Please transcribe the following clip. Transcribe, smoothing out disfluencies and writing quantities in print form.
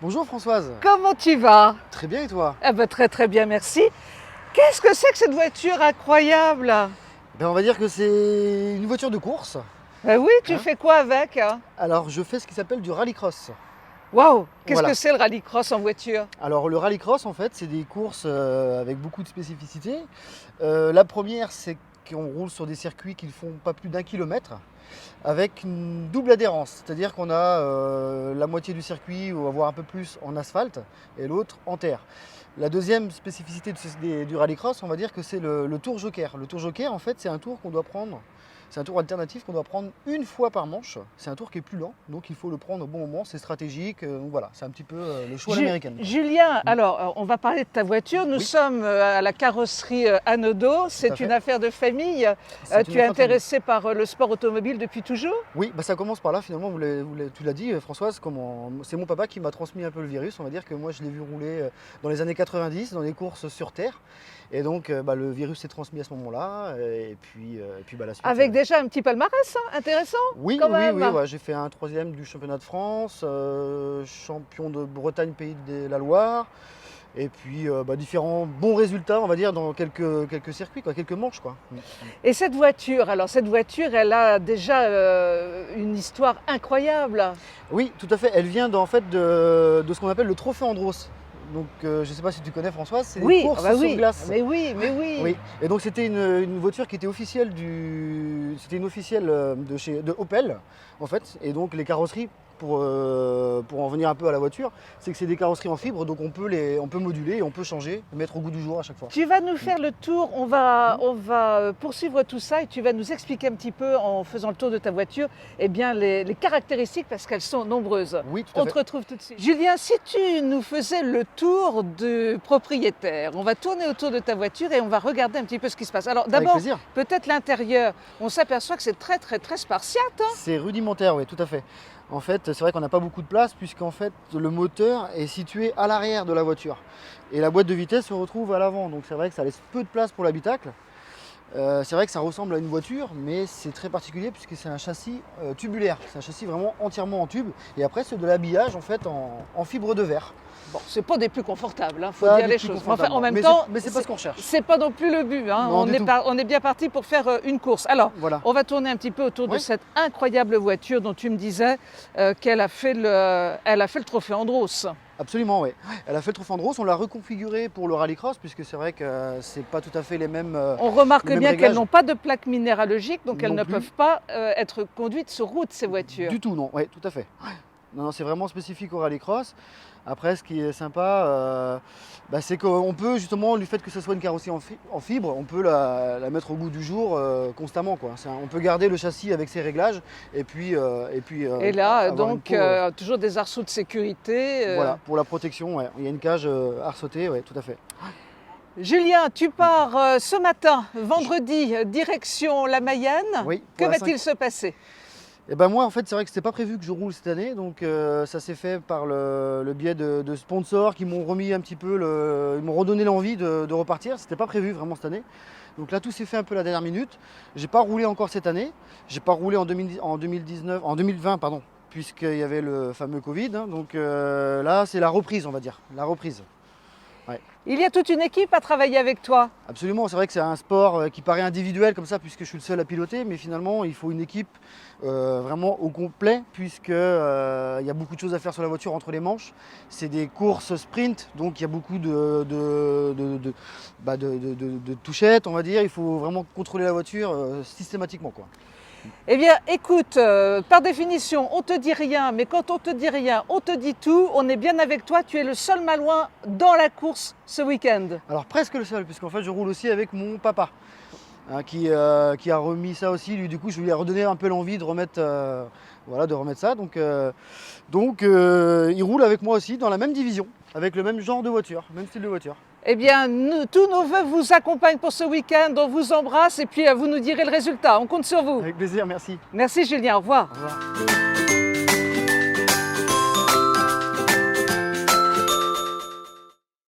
Bonjour Françoise. Comment tu vas? Très bien et toi? Eh ben, très très bien, merci. Qu'est-ce que c'est que cette voiture incroyable? On va dire que c'est une voiture de course, Ben oui, tu hein. fais quoi avec, hein? Alors je fais ce qui s'appelle du rallycross. Waouh! Qu'est-ce Voilà. que c'est le rallycross en voiture? Alors le rallycross en fait c'est des courses avec beaucoup de spécificités. La première c'est qu'on roule sur des circuits qui ne font pas plus d'1 kilomètre avec une double adhérence. C'est-à-dire qu'on a la moitié du circuit ou voire un peu plus en asphalte et l'autre en terre. La deuxième spécificité du rallycross, on va dire que c'est le tour joker. Le tour joker, en fait, c'est un tour qu'on doit prendre, c'est un tour alternatif qu'on doit prendre une fois par manche. C'est un tour qui est plus lent, donc il faut le prendre au bon moment, c'est stratégique. Donc voilà, c'est un petit peu le choix à l'américaine. Julien, alors on va parler de ta voiture. Nous Oui. sommes à la carrosserie Hanaud. C'est fait. une affaire de famille. C'est une Tu es affaire de intéressé par le sport automobile depuis toujours? Oui, ça commence par là finalement, tu l'as dit Françoise, c'est mon papa qui m'a transmis un peu le virus, on va dire que moi je l'ai vu rouler dans les années 90 dans les courses sur terre et donc le virus s'est transmis à ce moment-là et puis la suite. Avec déjà un petit palmarès, hein, intéressant. Oui, quand oui, même. oui, ouais, j'ai fait un troisième du championnat de France, champion de Bretagne, Pays de la Loire et puis différents bons résultats on va dire dans quelques circuits, quelques manches quoi. Et cette voiture, elle a déjà une histoire incroyable. Oui, tout à fait. Elle vient en fait de ce qu'on appelle le trophée Andros. Donc, je ne sais pas si tu connais Françoise, c'est des courses sur glace. Mais oui. Oui. Et donc c'était une voiture qui était officielle c'était une officielle de Opel en fait. Et donc les carrosseries pour en venir un peu à la voiture, c'est que c'est des carrosseries en fibre, donc on peut moduler et on peut changer, mettre au goût du jour à chaque fois. Tu vas nous faire le tour, on va poursuivre tout ça et tu vas nous expliquer un petit peu en faisant le tour de ta voiture les caractéristiques parce qu'elles sont nombreuses. Oui, tout à On fait. te retrouve tout de suite. Julien, si tu nous faisais le tour du propriétaire, on va tourner autour de ta voiture et on va regarder un petit peu ce qui se passe. Alors Avec d'abord, plaisir. peut-être l'intérieur, on s'aperçoit que c'est très très très spartiate. Hein. C'est rudimentaire, oui, tout à fait. En fait, c'est vrai qu'on n'a pas beaucoup de place puisqu'en fait, le moteur est situé à l'arrière de la voiture. Et la boîte de vitesse se retrouve à l'avant. Donc c'est vrai que ça laisse peu de place pour l'habitacle. C'est vrai que ça ressemble à une voiture, mais c'est très particulier puisque c'est un châssis tubulaire. C'est un châssis vraiment entièrement en tube. Et après, c'est de l'habillage en fait en fibre de verre. Bon, c'est pas des plus confortables, il faut Pas dire des les plus choses. confortables, En même mais temps, c'est pas ce qu'on cherche. c'est pas non plus le but. Hein. Non, du tout. On est bien parti pour faire une course. Alors, Voilà. on va tourner un petit peu autour de Oui. cette incroyable voiture dont tu me disais qu'elle a fait le trophée Andros. Absolument, oui. Elle a fait le trophée Andros, on l'a reconfiguré pour le rallycross puisque c'est vrai que c'est pas tout à fait les mêmes. On remarque le même bien qu'elles réglage. n'ont pas de plaque minéralogique, donc elles Non ne plus. peuvent pas être conduites sur route, ces voitures. Du tout, non. Oui, tout à fait. Non, c'est vraiment spécifique au rallycross. Après, ce qui est sympa, c'est qu'on peut justement, du fait que ce soit une carrosserie en fibre, on peut la mettre au goût du jour constamment, quoi. On peut garder le châssis avec ses réglages et puis Et là, avoir donc, une peau, toujours des arceaux de sécurité. voilà, pour la protection, ouais. Il y a une cage arceautée, ouais, tout à fait. Julien, tu pars ce matin, vendredi, direction la Mayenne. Oui, Que pour la va-t-il se passer? Et ben moi en fait c'est vrai que c'était pas prévu que je roule cette année, donc ça s'est fait par le biais de sponsors qui m'ont remis un petit peu, ils m'ont redonné l'envie de repartir. C'était pas prévu vraiment cette année. Donc là tout s'est fait un peu à la dernière minute. J'ai pas roulé encore cette année, j'ai pas roulé en 2020 pardon, puisqu'il y avait le fameux Covid. Hein. Donc là c'est la reprise on va dire, la reprise. Ouais. Il y a toute une équipe à travailler avec toi. Absolument, c'est vrai que c'est un sport qui paraît individuel comme ça puisque je suis le seul à piloter, mais finalement il faut une équipe vraiment au complet puisque il y a beaucoup de choses à faire sur la voiture entre les manches. C'est des courses sprint, donc il y a beaucoup de touchettes, on va dire. Il faut vraiment contrôler la voiture systématiquement, quoi. Eh bien, écoute, par définition, on te dit rien, mais quand on te dit rien, on te dit tout. On est bien avec toi. Tu es le seul Malouin dans la course ce week-end. Alors presque le seul, puisqu'en fait je roule aussi avec mon papa, hein, qui a remis ça aussi. Lui, du coup, je lui ai redonné un peu l'envie de remettre ça. Donc, il roule avec moi aussi dans la même division, avec le même genre de voiture, même style de voiture. Eh bien, tous nos vœux vous accompagnent pour ce week-end. On vous embrasse et puis vous nous direz le résultat. On compte sur vous. Avec plaisir, merci. Merci Julien, au revoir. Au revoir.